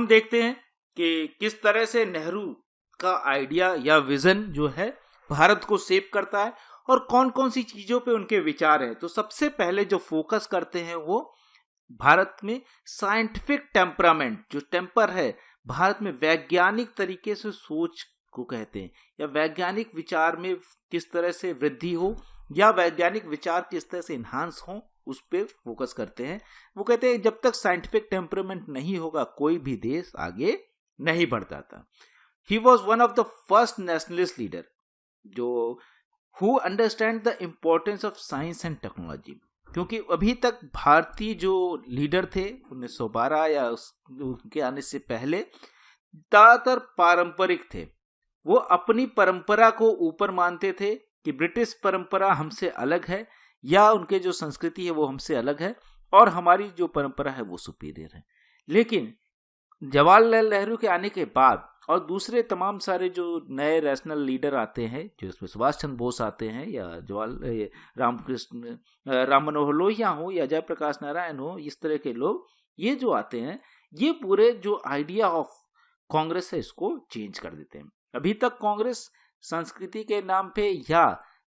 हम देखते हैं कि किस तरह से नेहरू का आइडिया या विजन जो है भारत को शेप करता है और कौन कौन सी चीजों पे उनके विचार हैं। तो सबसे पहले जो फोकस करते हैं वो भारत में साइंटिफिक टेम्परामेंट, जो टेम्पर है भारत में वैज्ञानिक तरीके से सोच को कहते हैं, या वैज्ञानिक विचार में किस तरह से वृद्धि हो या वैज्ञानिक विचार किस तरह से इन्हांस हो, उस पर फोकस करते हैं। वो कहते हैं जब तक साइंटिफिक टेम्परामेंट नहीं होगा कोई भी देश आगे नहीं बढ़ता था। He was one of the first nationalist leader जो who understand the importance of science and technology, क्योंकि अभी तक भारतीय जो लीडर थे 1912 या उनके आने से पहले ज्यादातर पारंपरिक थे। वो अपनी परंपरा को ऊपर मानते थे कि ब्रिटिश परंपरा हमसे अलग है या उनके जो संस्कृति है वो हमसे अलग है और हमारी जो परंपरा है वो सुपीरियर है। लेकिन जवाहरलाल नेहरू के आने के बाद और दूसरे तमाम सारे जो नए नेशनल लीडर आते हैं, जो इसमें सुभाष चंद्र बोस आते हैं या राम मनोहर लोहिया हो या जयप्रकाश नारायण हो, इस तरह के लोग ये जो आते हैं ये पूरे जो आइडिया ऑफ कांग्रेस है इसको चेंज कर देते हैं। अभी तक कांग्रेस संस्कृति के नाम पे या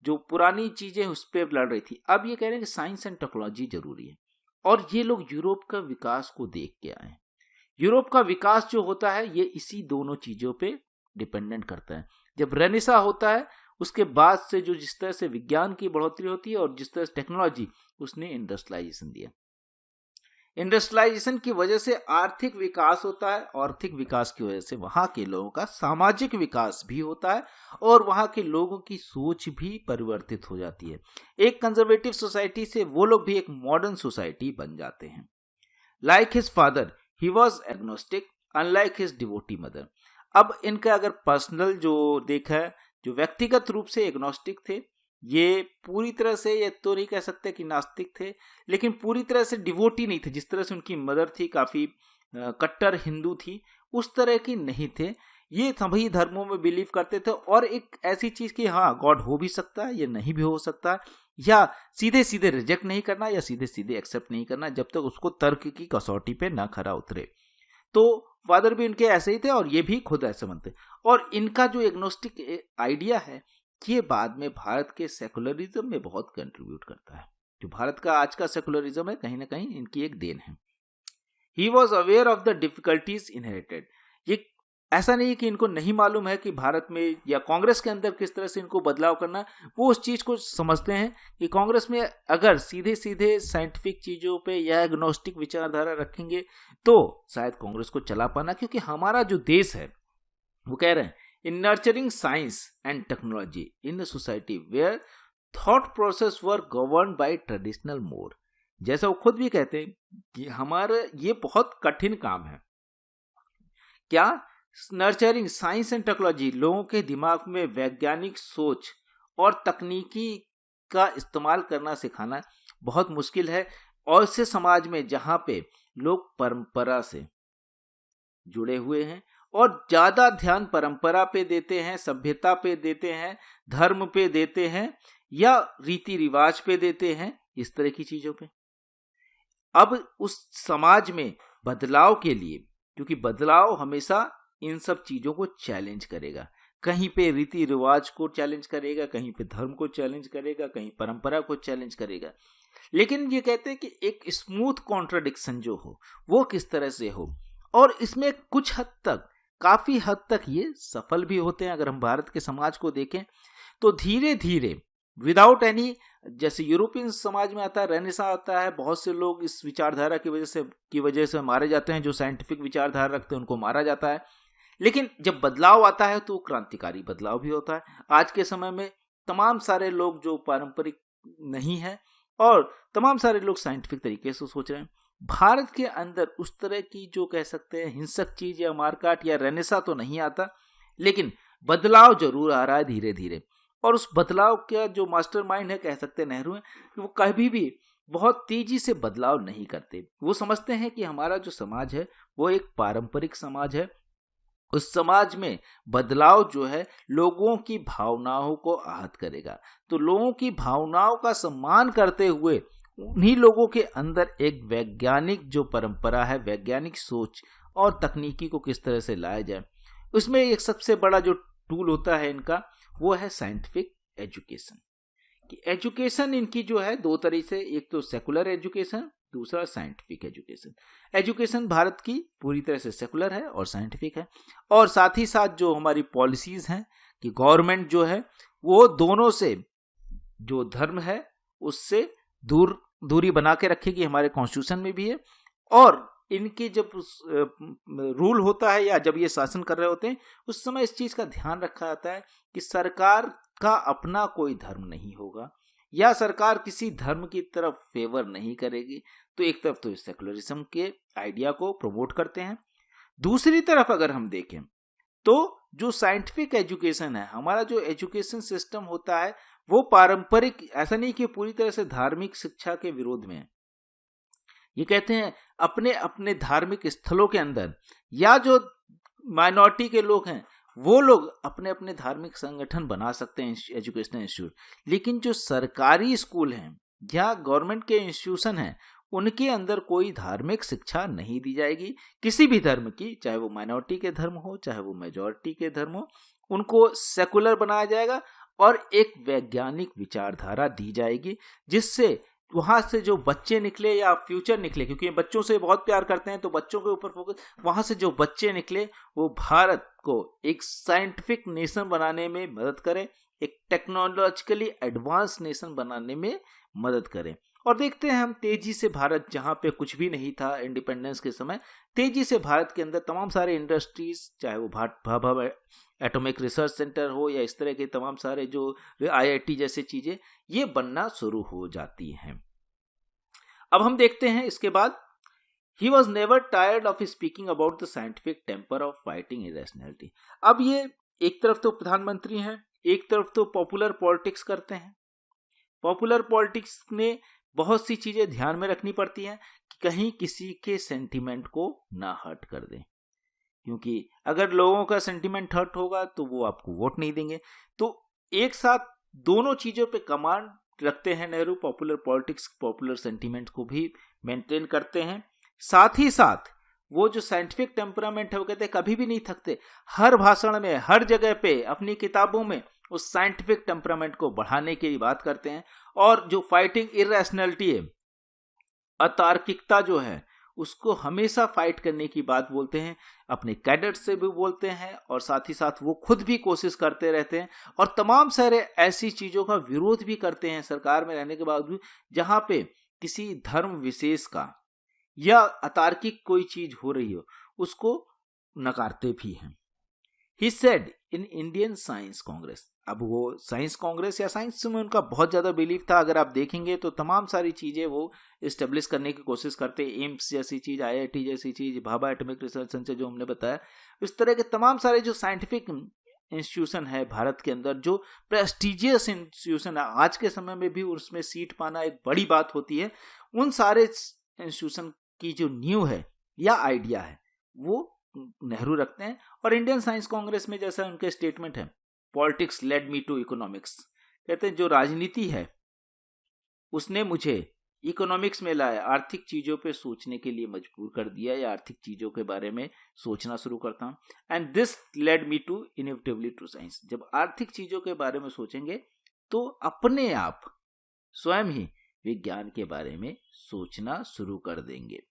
जो पुरानी चीजें उस पर लड़ रही थी, अब ये कह रहे हैं कि साइंस एंड टेक्नोलॉजी जरूरी है। और ये लोग यूरोप का विकास को देख के आए। यूरोप का विकास जो होता है ये इसी दोनों चीजों पे डिपेंडेंट करता है। जब रेनेसा होता है उसके बाद से जो जिस तरह से विज्ञान की बढ़ोतरी होती है और जिस तरह से टेक्नोलॉजी, उसने इंडस्ट्रियलाइजेशन दिया। इंडस्ट्रियलाइजेशन की वजह से आर्थिक विकास होता है, आर्थिक विकास की वजह से वहां के लोगों का सामाजिक विकास भी होता है और वहां के लोगों की सोच भी परिवर्तित हो जाती है। एक कंजर्वेटिव सोसाइटी से वो लोग भी एक मॉडर्न सोसाइटी बन जाते हैं। Like his father he was agnostic unlike his devotee mother. अब इनका अगर पर्सनल जो देखा है, जो व्यक्तिगत रूप से एग्नोस्टिक थे, ये पूरी तरह से ये तो नहीं कह सकते कि नास्तिक थे, लेकिन पूरी तरह से डिवोटी नहीं थे। जिस तरह से उनकी मदर थी काफी कट्टर हिंदू थी, उस तरह की नहीं थे। ये सभी धर्मों में बिलीव करते थे और एक ऐसी चीज कि हाँ गॉड हो भी सकता है, ये नहीं भी हो सकता है, या सीधे सीधे रिजेक्ट नहीं करना या सीधे सीधे एक्सेप्ट नहीं करना जब तक उसको तर्क की कसौटी पे ना खरा उतरे। तो फादर भी उनके ऐसे ही थे और ये भी खुद ऐसे मानते। और इनका जो एग्नोस्टिक आइडिया है ये बाद में भारत के सेकुलरिज्म में बहुत कंट्रीब्यूट करता है। जो भारत का आज का सेकुलरिज्म है कहीं ना कहीं इनकी एक देन है। He was aware of the difficulties inherited. ये ऐसा नहीं है कि इनको नहीं मालूम है कि भारत में या कांग्रेस के अंदर किस तरह से इनको बदलाव करना। वो उस चीज को समझते हैं कि कांग्रेस में अगर सीधे सीधे साइंटिफिक चीजों पे या एग्नोस्टिक विचारधारा रखेंगे तो शायद कांग्रेस को चला पाना, क्योंकि हमारा जो देश है वो कह रहे हैं in nurturing science and technology in the society where thought process were govern by traditional mode. जैसा वो खुद भी कहते हैं कि हमारा ये बहुत कठिन काम है। क्या? नर्चरिंग साइंस एंड टेक्नोलॉजी, लोगों के दिमाग में वैज्ञानिक सोच और तकनीकी का इस्तेमाल करना सिखाना बहुत मुश्किल है। और इससे समाज में जहां पे लोग परंपरा से जुड़े हुए हैं और ज्यादा ध्यान परंपरा पे देते हैं, सभ्यता पे देते हैं, धर्म पे देते हैं या रीति रिवाज पे देते हैं, इस तरह की चीजों पे, अब उस समाज में बदलाव के लिए, क्योंकि बदलाव हमेशा इन सब चीजों को चैलेंज करेगा, कहीं पे रीति रिवाज को चैलेंज करेगा, कहीं पे धर्म को चैलेंज करेगा, कहीं परंपरा को चैलेंज करेगा। लेकिन ये कहते हैं कि एक स्मूथ कॉन्ट्राडिक्शन जो हो वो किस तरह से हो, और इसमें कुछ हद तक, काफी हद तक ये सफल भी होते हैं। अगर हम भारत के समाज को देखें तो धीरे धीरे विदाउट एनी, जैसे यूरोपियन समाज में आता है, रेनेसा आता है, बहुत से लोग इस विचारधारा की वजह से मारे जाते हैं, जो साइंटिफिक विचारधारा रखते हैं उनको मारा जाता है। लेकिन जब बदलाव आता है तो क्रांतिकारी बदलाव भी होता है। आज के समय में तमाम सारे लोग जो पारंपरिक नहीं है और तमाम सारे लोग साइंटिफिक तरीके से सोच रहे हैं। भारत के अंदर उस तरह की जो कह सकते हैं हिंसक चीज या मारकाट या रेनेसा तो नहीं आता, लेकिन बदलाव जरूर आ रहा है धीरे धीरे। और उस बदलाव का जो मास्टरमाइंड है, कह सकते हैं नेहरू है, कि वो कभी भी बहुत तेजी से बदलाव नहीं करते। वो समझते हैं कि हमारा जो समाज है वो एक पारंपरिक समाज है, उस समाज में बदलाव जो है लोगों की भावनाओं को आहत करेगा। तो लोगों की भावनाओं का सम्मान करते हुए उन्हीं लोगों के अंदर एक वैज्ञानिक जो परंपरा है, वैज्ञानिक सोच और तकनीकी को किस तरह से लाया जाए। उसमें एक सबसे बड़ा जो टूल होता है इनका वो है साइंटिफिक एजुकेशन। कि एजुकेशन इनकी जो है दो तरह से, एक तो सेकुलर एजुकेशन, दूसरा साइंटिफिक एजुकेशन। एजुकेशन भारत की पूरी तरह से सेकुलर है और साइंटिफिक है, और साथ ही साथ जो हमारी पॉलिसीज हैं कि गवर्नमेंट जो है वो दोनों से, जो धर्म है उससे दूरी बना के रखेगी, हमारे कॉन्स्टिट्यूशन में भी है। और इनके जब रूल होता है या जब ये शासन कर रहे होते हैं उस समय इस चीज का ध्यान रखा जाता है कि सरकार का अपना कोई धर्म नहीं होगा या सरकार किसी धर्म की तरफ फेवर नहीं करेगी। तो एक तरफ तो सेकुलरिज्म के आइडिया को प्रमोट करते हैं, दूसरी तरफ अगर हम देखें तो जो साइंटिफिक एजुकेशन है, हमारा जो एजुकेशन सिस्टम होता है वो पारंपरिक, ऐसा नहीं कि पूरी तरह से धार्मिक शिक्षा के विरोध में है। ये कहते हैं अपने अपने धार्मिक स्थलों के अंदर या जो माइनॉरिटी के लोग हैं वो लोग अपने अपने धार्मिक संगठन बना सकते हैं, एजुकेशनल इंस्टीट्यूट। लेकिन जो सरकारी स्कूल हैं या गवर्नमेंट के इंस्टीट्यूशन हैं उनके अंदर कोई धार्मिक शिक्षा नहीं दी जाएगी किसी भी धर्म की, चाहे वो माइनॉरिटी के धर्म हो चाहे वो मेजॉरिटी के धर्म हो। उनको सेकुलर बनाया जाएगा और एक वैज्ञानिक विचारधारा दी जाएगी जिससे वहां से जो बच्चे निकले या फ्यूचर निकले, क्योंकि बच्चों से बहुत प्यार करते हैं तो बच्चों के ऊपर फोकस, वहां से जो बच्चे निकले वो भारत को एक साइंटिफिक नेशन बनाने में मदद करें, एक टेक्नोलॉजिकली एडवांस नेशन बनाने में मदद करें। और देखते हैं हम तेजी से भारत, जहां पे कुछ भी नहीं था इंडिपेंडेंस के समय, तेजी से भारत के अंदर तमाम सारे इंडस्ट्रीज, चाहे वो भाभा एटॉमिक रिसर्च सेंटर हो या इस तरह के तमाम सारे जो IIT जैसे चीजें, ये बनना शुरू हो जाती हैं। अब हम देखते हैं इसके बाद, he was never tired of speaking about the scientific temper of fighting irrationality. अब ये एक तरफ तो प्रधानमंत्री हैं, एक तरफ तो पॉपुलर पॉलिटिक्स करते हैं। पॉपुलर पॉलिटिक्स में बहुत सी चीजें ध्यान में रखनी पड़ती हैं कि कहीं किसी के सेंटिमेंट को ना हर्ट कर दें, क्योंकि अगर लोगों का सेंटिमेंट हर्ट होगा तो वो आपको वोट नहीं देंगे। तो एक साथ दोनों चीजों पे कमांड रखते हैं Nehru, popular politics, popular sentiment को भी मेंटेन करते हैं। साथ ही साथ वो जो साइंटिफिक टेम्परामेंट है वो कहते हैं कभी भी नहीं थकते, हर भाषण में, हर जगह पे, अपनी किताबों में उस साइंटिफिक टेम्परामेंट को बढ़ाने की बात करते हैं। और जो फाइटिंग इरेशनैलिटी है, अतार्किकता जो है, उसको हमेशा फाइट करने की बात बोलते हैं, अपने कैडेट से भी बोलते हैं और साथ ही साथ वो खुद भी कोशिश करते रहते हैं और तमाम सारे ऐसी चीजों का विरोध भी करते हैं सरकार में रहने के बावजूद, जहां पे किसी धर्म विशेष का या अतार्किक कोई चीज हो रही हो उसको नकारते भी हैं। He said in Indian science Congress. अब वो साइंस कांग्रेस या साइंस में उनका बहुत ज्यादा बिलीफ था, अगर आप देखेंगे तो तमाम सारी चीजें वो इस्टेब्लिश करने की कोशिश करते, एम्स जैसी चीज, IIT जैसी चीज, भाभा एटॉमिक रिसर्च सेंटर जो हमने बताया, इस तरह के तमाम सारे जो साइंटिफिक इंस्टीट्यूशन है भारत के अंदर, जो प्रेस्टिजियस इंस्टीट्यूशन है, आज के समय में भी उसमें सीट पाना एक बड़ी बात होती है। उन सारे इंस्टीट्यूशन की जो न्यू है या आइडिया है वो नेहरू रखते हैं। और इंडियन साइंस कांग्रेस में जैसा उनके स्टेटमेंट है, politics led me to economics, कहते हैं जो राजनीति है उसने मुझे इकोनॉमिक्स में लाया, आर्थिक चीजों पे सोचने के लिए मजबूर कर दिया या आर्थिक चीजों के बारे में सोचना शुरू करता हूं। And this led me to inevitably to science. जब आर्थिक चीजों के बारे में सोचेंगे तो अपने आप स्वयं ही विज्ञान के बारे में सोचना शुरू कर देंगे।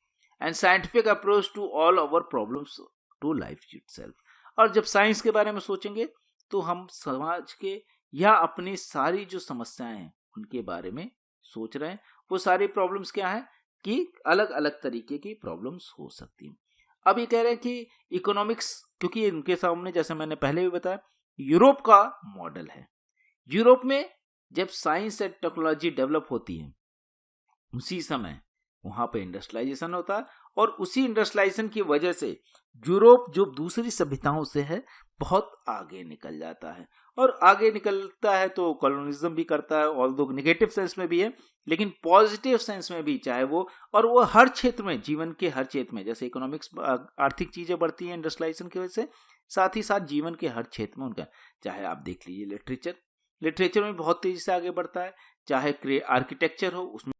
And scientific approach to all our problems to life itself. और जब साइंस के बारे में सोचेंगे तो हम समाज के या अपनी सारी जो समस्याएं हैं उनके बारे में सोच रहे हैं। वो सारी प्रॉब्लम्स क्या है कि अलग अलग तरीके की प्रॉब्लम्स हो सकती हैं। अब ये कह रहे हैं कि इकोनॉमिक्स, क्योंकि इनके सामने जैसे मैंने पहले भी बताया यूरोप का मॉडल है। यूरोप में जब साइंस एंड टेक्नोलॉजी डेवलप होती है उसी समय वहां पे इंडस्ट्रियलाइजेशन होता है और उसी इंडस्ट्रियलाइजेशन की वजह से यूरोप जो दूसरी सभ्यताओं से है बहुत आगे निकल जाता है। और आगे निकलता है तो कॉलोनिज्म भी करता है, ऑल्दो नेगेटिव सेंस में भी है लेकिन पॉजिटिव सेंस में भी, चाहे वो, और वो हर क्षेत्र में, जीवन के हर क्षेत्र में, जैसे इकोनॉमिक्स, आर्थिक चीजें बढ़ती हैं इंडस्ट्रियलाइजेशन की वजह से, साथ ही साथ जीवन के हर क्षेत्र में उनका, चाहे आप देख लीजिए लिटरेचर में बहुत तेजी से आगे बढ़ता है, चाहे आर्किटेक्चर हो उसमें